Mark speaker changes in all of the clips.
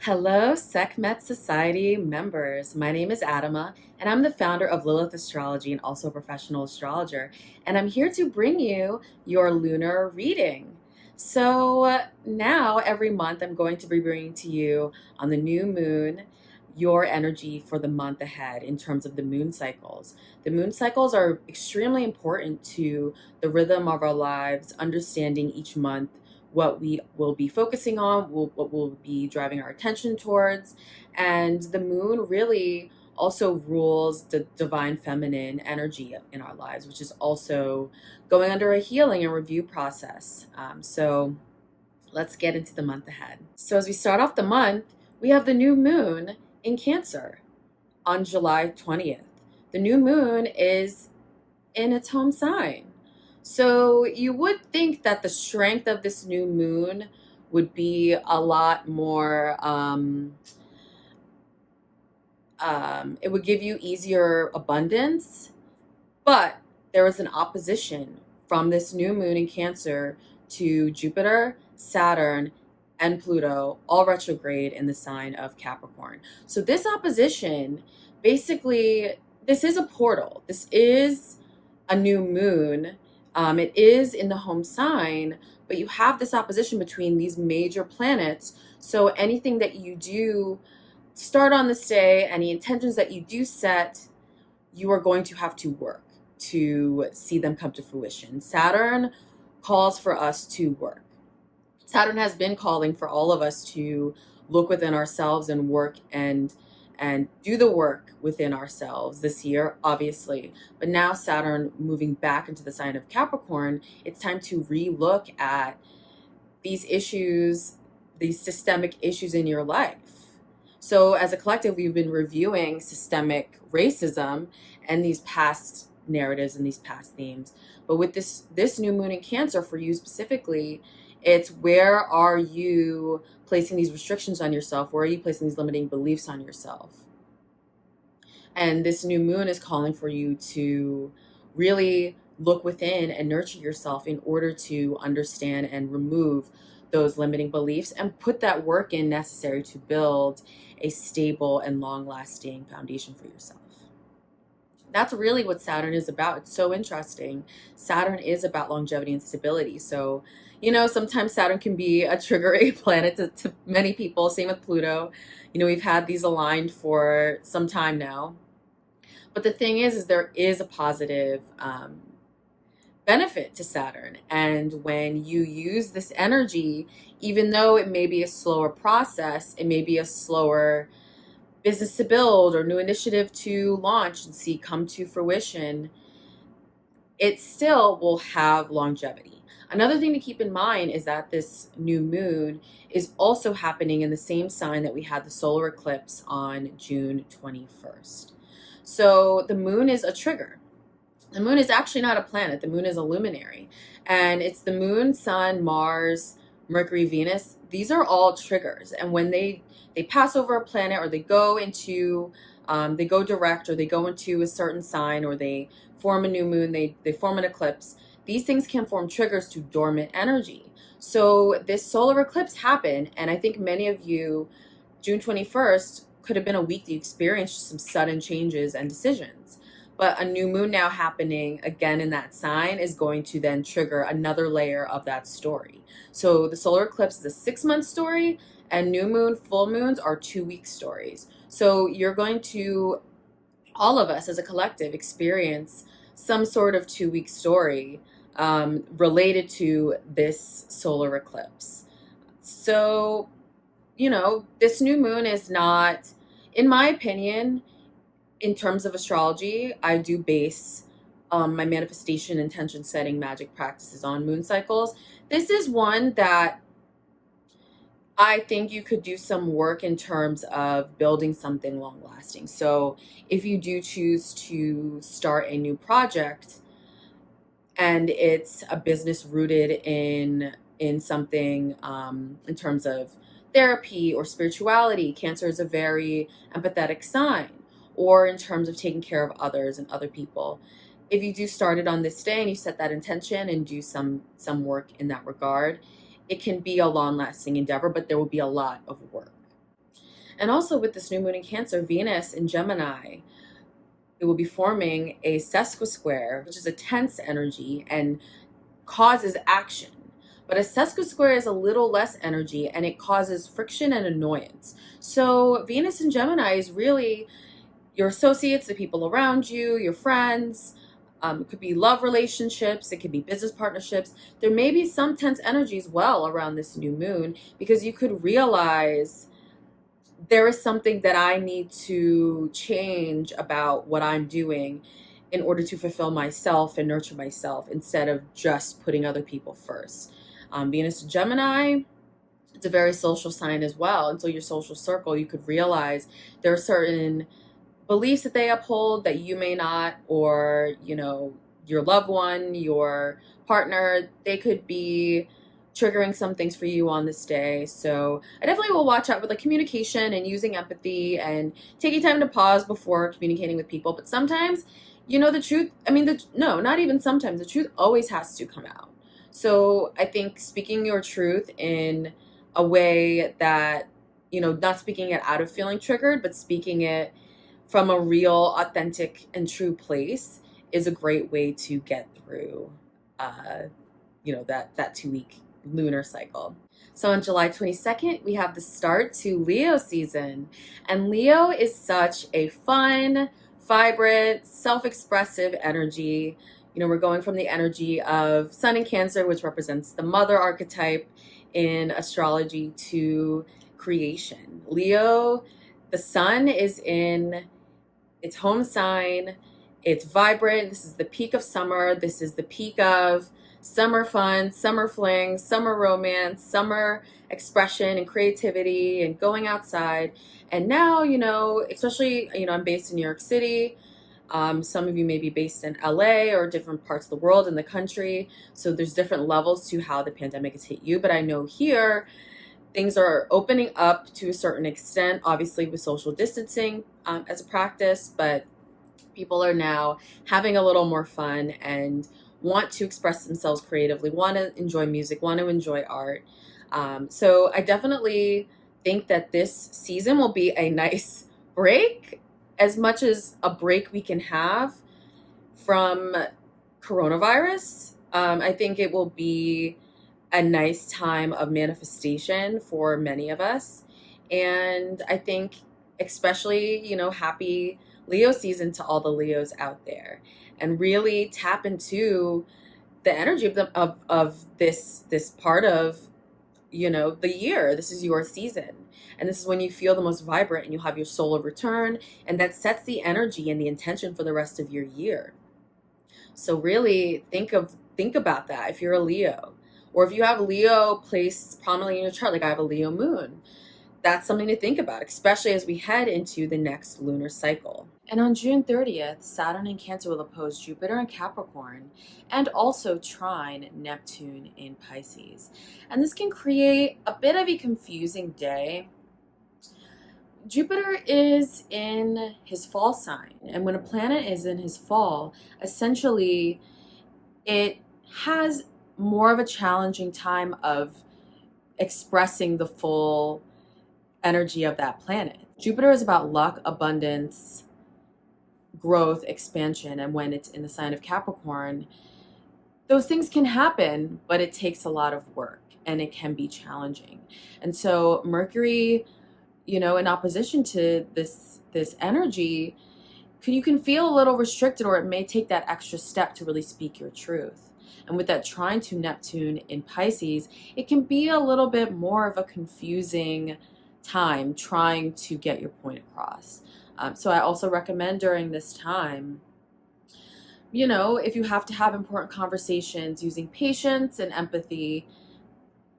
Speaker 1: Hello, SEKHMET Society members. My name is Adama, and I'm the founder of Lilith Astrology and also a professional astrologer. And I'm here to bring you your lunar reading. Now, every month, I'm going to be bringing to you on the new moon your energy for the month ahead in terms of the moon cycles. The moon cycles are extremely important to the rhythm of our lives, understanding each month what we will be focusing on, what we'll be driving our attention towards. And the moon really also rules the divine feminine energy in our lives, which is also going under a healing and review process. So let's get into the month ahead. So as we start off the month, we have the new moon in Cancer on July 20th. The new moon is in its home sign. So you would think that the strength of this new moon would be a lot more, it would give you easier abundance, but there is an opposition from this new moon in Cancer to Jupiter, Saturn, and Pluto, all retrograde in the sign of Capricorn. So this opposition, basically, this is a portal. This is a new moon. It is in the home sign, but you have this opposition between these major planets. So anything that you do start on this day, any intentions that you do set, you are going to have to work to see them come to fruition. Saturn calls for us to work. Saturn has been calling for all of us to look within ourselves and work and do the work within ourselves this year, obviously. But now Saturn moving back into the sign of Capricorn, it's time to re-look at these issues, these systemic issues in your life. So as a collective, we've been reviewing systemic racism and these past narratives and these past themes. But with this new moon in Cancer, for you specifically, it's where are you placing these restrictions on yourself? Where are you placing these limiting beliefs on yourself? And this new moon is calling for you to really look within and nurture yourself in order to understand and remove those limiting beliefs and put that work in necessary to build a stable and long-lasting foundation for yourself. That's really what Saturn is about. It's so interesting. Saturn is about longevity and stability. So, sometimes Saturn can be a triggering planet to many people. Same with Pluto. We've had these aligned for some time now. But the thing is there is a positive benefit to Saturn. And when you use this energy, even though it may be a slower process, it may be a slower business to build or new initiative to launch and see come to fruition, it still will have longevity. Another thing to keep in mind is that this new moon is also happening in the same sign that we had the solar eclipse on June 21st. So the moon is a trigger. The moon is actually not a planet. The moon is a luminary. And it's the moon, sun, Mars, Mercury, Venus. These are all triggers. And when they pass over a planet or they go into, they go direct or they go into a certain sign or they form a new moon, they form an eclipse, these things can form triggers to dormant energy. So this solar eclipse happened, and I think many of you, June 21st, could have been a week that you experienced some sudden changes and decisions. But a new moon now happening again in that sign is going to then trigger another layer of that story. So the solar eclipse is a 6-month story, and new moon, full moons are 2-week stories. So you're going to, all of us as a collective, experience some sort of 2-week story related to this solar eclipse. So, this new moon is not, in my opinion, in terms of astrology, I do base my manifestation, intention setting, magic practices on moon cycles. This is one that I think you could do some work in terms of building something long lasting. So if you do choose to start a new project and it's a business rooted in something in terms of therapy or spirituality, Cancer is a very empathetic sign, or in terms of taking care of others and other people. If you do start it on this day and you set that intention and do some work in that regard, it can be a long-lasting endeavor, but there will be a lot of work. And also with this new moon in Cancer, Venus in Gemini, it will be forming a sesquisquare, which is a tense energy and causes action. But a sesquisquare is a little less energy and it causes friction and annoyance. So Venus in Gemini is really your associates, the people around you, your friends. It could be love relationships. It could be business partnerships. There may be some tense energy as well around this new moon because you could realize there is something that I need to change about what I'm doing in order to fulfill myself and nurture myself instead of just putting other people first. Venus in Gemini, it's a very social sign as well. And so your social circle, you could realize there are certain beliefs that they uphold that you may not, or, you know, your loved one, your partner, they could be triggering some things for you on this day. So I definitely will watch out with like communication and using empathy and taking time to pause before communicating with people. But sometimes, you know, the truth, I mean, no, not even sometimes, the truth always has to come out. So I think speaking your truth in a way that, you know, not speaking it out of feeling triggered, but speaking it from a real, authentic, and true place is a great way to get through, you know, that 2-week lunar cycle. So on July 22nd, we have the start to Leo season. And Leo is such a fun, vibrant, self-expressive energy. You know, we're going from the energy of Sun in Cancer, which represents the mother archetype in astrology, to creation. Leo, the sun is in its home sign. It's vibrant. This is the peak of summer. This is the peak of summer fun, summer fling, summer romance, summer expression and creativity and going outside. And now, you know, especially, you know, I'm based in New York City. Some of you may be based in LA or different parts of the world in the country. So there's different levels to how the pandemic has hit you. But I know here, things are opening up to a certain extent, obviously with social distancing as a practice, but people are now having a little more fun and want to express themselves creatively, want to enjoy music, want to enjoy art. So I definitely think that this season will be a nice break, as much as a break we can have from coronavirus. I think it will be a nice time of manifestation for many of us. And I think especially, you know, happy Leo season to all the Leos out there, and really tap into the energy of this part of, you know, the year. This is your season. And this is when you feel the most vibrant and you have your solar return, and that sets the energy and the intention for the rest of your year. So really think about that if you're a Leo, or if you have Leo placed prominently in your chart, like I have a Leo moon. That's something to think about, especially as we head into the next lunar cycle. And on June 30th, Saturn in Cancer will oppose Jupiter in Capricorn and also trine Neptune in Pisces. And this can create a bit of a confusing day. Jupiter is in his fall sign, and when a planet is in his fall, essentially it has more of a challenging time of expressing the full energy of that planet. Jupiter is about luck, abundance, growth, expansion, and when it's in the sign of Capricorn, those things can happen, but it takes a lot of work and it can be challenging. And so Mercury, you know, in opposition to this energy, you can feel a little restricted, or it may take that extra step to really speak your truth. And with that trine to Neptune in Pisces, it can be a little bit more of a confusing time trying to get your point across. So I also recommend during this time, you know, if you have to have important conversations, using patience and empathy.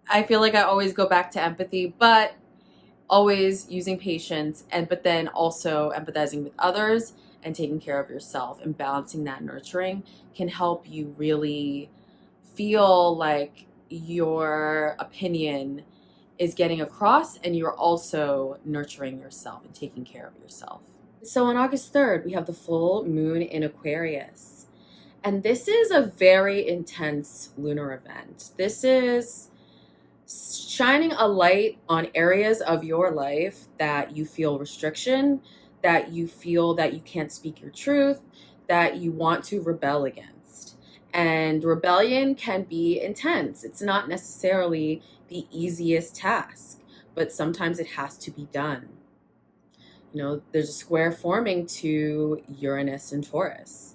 Speaker 1: I feel like I always go back to empathy, but always using patience, but then also empathizing with others and taking care of yourself, and balancing that nurturing can help you really feel like your opinion is getting across and you're also nurturing yourself and taking care of yourself. So on August 3rd, we have the full moon in Aquarius. And this is a very intense lunar event. This is shining a light on areas of your life that you feel restriction, that you feel that you can't speak your truth, that you want to rebel against. And rebellion can be intense. It's not necessarily the easiest task, but sometimes it has to be done. There's a square forming to Uranus and Taurus,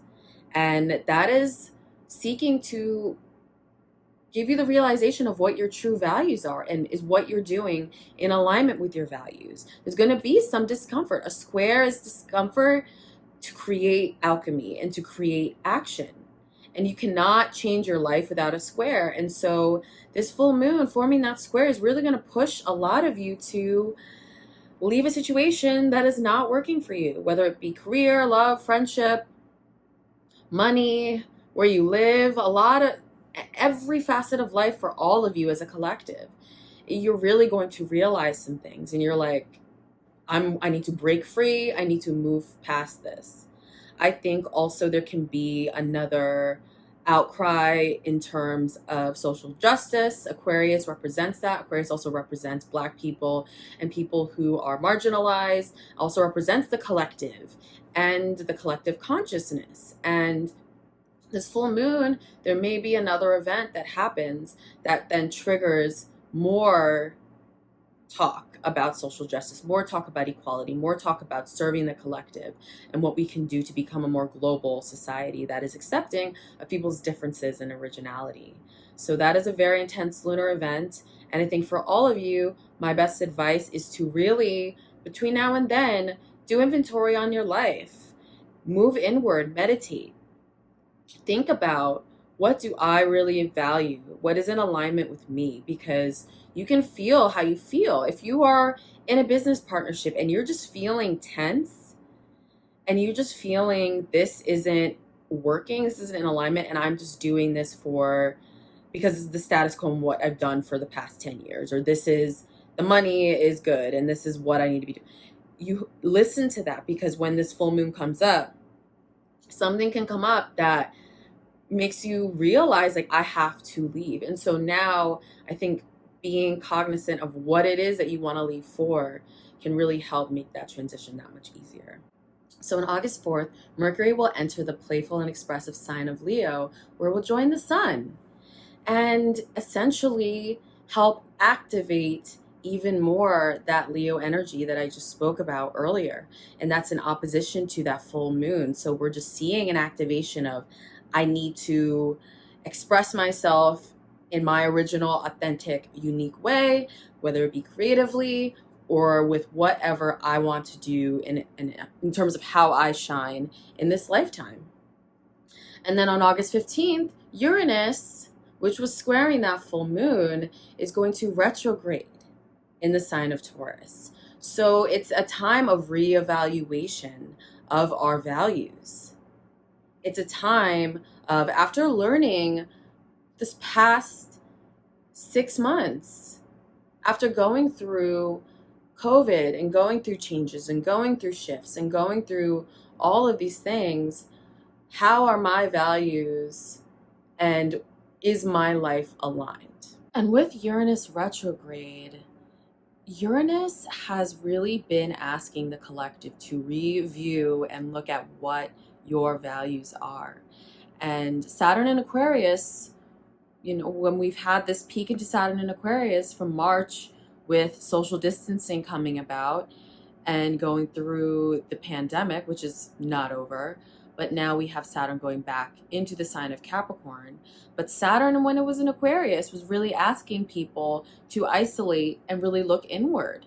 Speaker 1: and that is seeking to give you the realization of what your true values are and is what you're doing in alignment with your values. There's going to be some discomfort. A square is discomfort to create alchemy and to create action. And you cannot change your life without a square. And so this full moon forming that square is really going to push a lot of you to leave a situation that is not working for you, whether it be career, love, friendship, money, where you live, every facet of life for all of you as a collective. You're really going to realize some things, and you're like, I need to break free. I need to move past this. I think also there can be another outcry in terms of social justice. Aquarius represents that. Aquarius also represents Black people and people who are marginalized, also represents the collective and the collective consciousness. And this full moon, there may be another event that happens that then triggers more talk about social justice, more talk about equality, more talk about serving the collective and what we can do to become a more global society that is accepting of people's differences and originality. So that is a very intense lunar event. And I think for all of you, my best advice is to really, between now and then, do inventory on your life, move inward, meditate, think about, what do I really value? What is in alignment with me? Because you can feel how you feel. If you are in a business partnership and you're just feeling tense and you're just feeling this isn't working, this isn't in alignment, and I'm just doing this because it's the status quo and what I've done for the past 10 years, or the money is good and this is what I need to be doing. You listen to that, because when this full moon comes up, something can come up that makes you realize, like, I have to leave. And so now I think being cognizant of what it is that you want to leave for can really help make that transition that much easier. So on August 4th, Mercury will enter the playful and expressive sign of Leo, where we'll join the sun and essentially help activate even more that Leo energy that I just spoke about earlier. And that's in opposition to that full moon. So we're just seeing an activation of, I need to express myself in my original, authentic, unique way, whether it be creatively or with whatever I want to do in terms of how I shine in this lifetime. And then on August 15th, Uranus, which was squaring that full moon, is going to retrograde in the sign of Taurus. So it's a time of reevaluation of our values. It's a time of, after learning this past 6 months, after going through COVID and going through changes and going through shifts and going through all of these things, how are my values and is my life aligned? And with Uranus retrograde, Uranus has really been asking the collective to review and look at what your values are. And Saturn in Aquarius, when we've had this peek into Saturn in Aquarius from March with social distancing coming about and going through the pandemic, which is not over, but now we have Saturn going back into the sign of Capricorn. But Saturn, when it was in Aquarius, was really asking people to isolate and really look inward.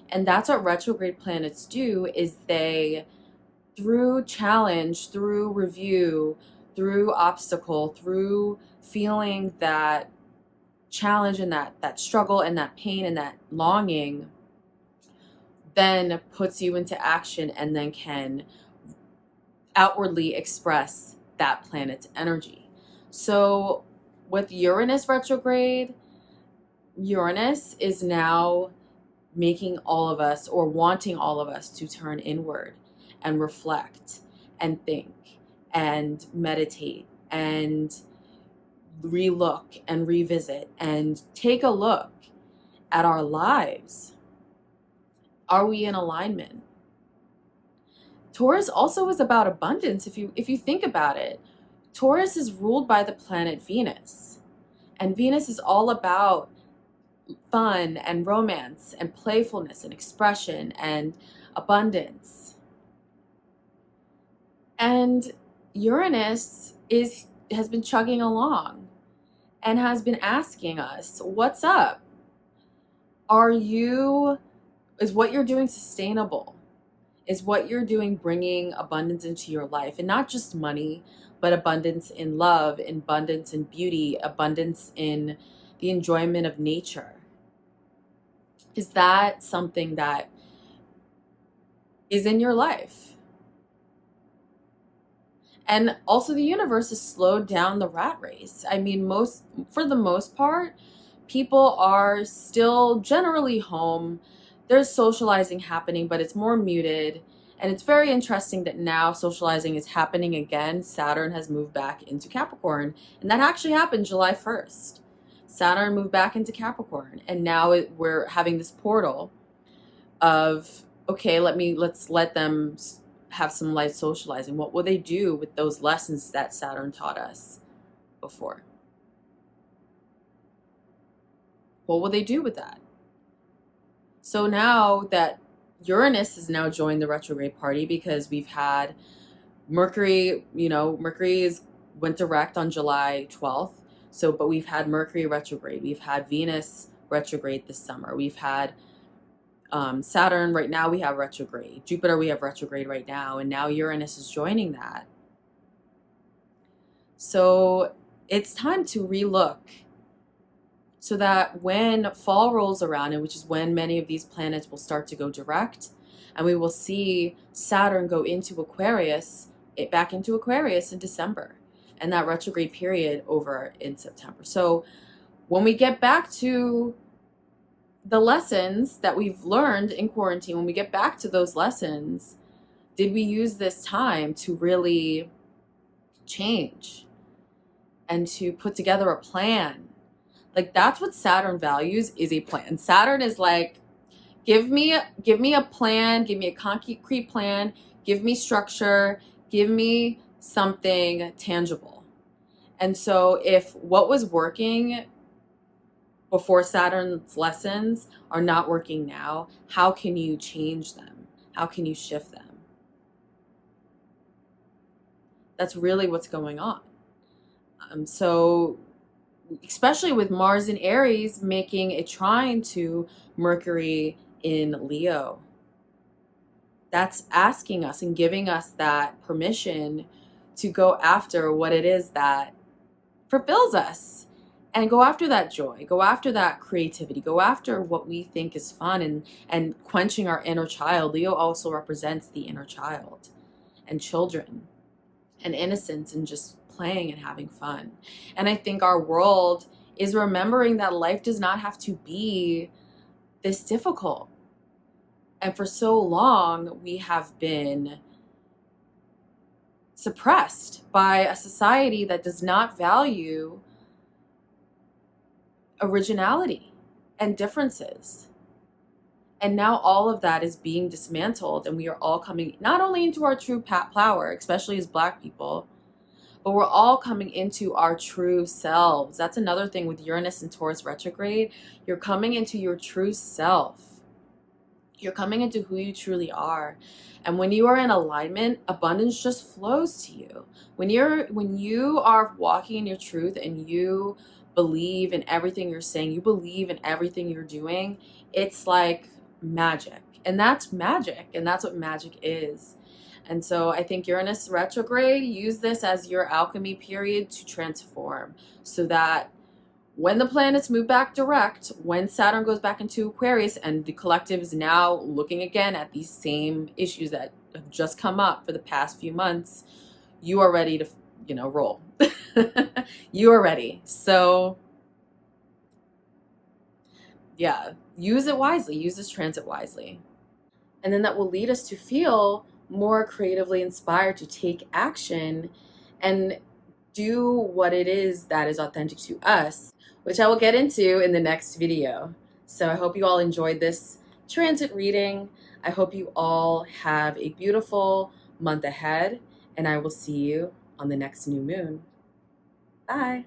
Speaker 1: And that's what retrograde planets do, is they, through challenge, through review, through obstacle, through feeling that challenge and that struggle and that pain and that longing, then puts you into action and then can outwardly express that planet's energy. So with Uranus retrograde, Uranus is now making all of us, or wanting all of us, to turn inward and reflect and think and meditate and relook and revisit and take a look at our lives. Are we in alignment? Taurus also is about abundance. If you think about it, Taurus is ruled by the planet Venus. And Venus is all about fun and romance and playfulness and expression and abundance. And Uranus has been chugging along and has been asking us, what's up? Is what you're doing sustainable? Is what you're doing bringing abundance into your life? And not just money, but abundance in love, abundance in beauty, abundance in the enjoyment of nature. Is that something that is in your life? And also the universe has slowed down the rat race. I mean, for the most part, people are still generally home. There's socializing happening, but it's more muted. And it's very interesting that now socializing is happening again. Saturn has moved back into Capricorn. And that actually happened July 1st. Saturn moved back into Capricorn. And now we're having this portal of, okay, let's let them have some light socializing. What will they do with those lessons that Saturn taught us before? What will they do with that? So now that Uranus has now joined the retrograde party, because we've had Mercury, went direct on July 12th. But we've had Mercury retrograde. We've had Venus retrograde this summer. We've had Saturn right now, we have retrograde. Jupiter, we have retrograde right now. And now Uranus is joining that. So it's time to relook, so that when fall rolls around, and which is when many of these planets will start to go direct, and we will see Saturn go into Aquarius, back into Aquarius in December, and that retrograde period over in September. So when we get back to the lessons that we've learned in quarantine, when we get back to those lessons, did we use this time to really change and to put together a plan? Like, that's what Saturn values, is a plan. Saturn is like, give me a plan, give me a concrete plan, give me structure, give me something tangible. And so if what was working before Saturn's lessons are not working now, how can you change them? How can you shift them? That's really what's going on. So especially with Mars in Aries making a trine to Mercury in Leo, that's asking us and giving us that permission to go after what it is that fulfills us, and go after that joy, go after that creativity, go after what we think is fun, and quenching our inner child. Leo also represents the inner child and children and innocence and just playing and having fun. And I think our world is remembering that life does not have to be this difficult. And for so long, we have been suppressed by a society that does not value originality and differences. And now all of that is being dismantled, and we are all coming not only into our true power, especially as Black people, but we're all coming into our true selves. That's another thing with Uranus and Taurus retrograde. You're coming into your true self. You're coming into who you truly are. And when you are in alignment, abundance just flows to you. When you are walking in your truth and you believe in everything you're saying, you believe in everything you're doing, it's like magic. And that's magic. And that's what magic is. And so I think Uranus retrograde, use this as your alchemy period to transform, so that when the planets move back direct, when Saturn goes back into Aquarius and the collective is now looking again at these same issues that have just come up for the past few months, you are ready to, roll. You are ready. So yeah, use it wisely. Use this transit wisely. And then that will lead us to feel more creatively inspired to take action and do what it is that is authentic to us, which I will get into in the next video. So I hope you all enjoyed this transit reading. I hope you all have a beautiful month ahead, and I will see you on the next new moon. Bye.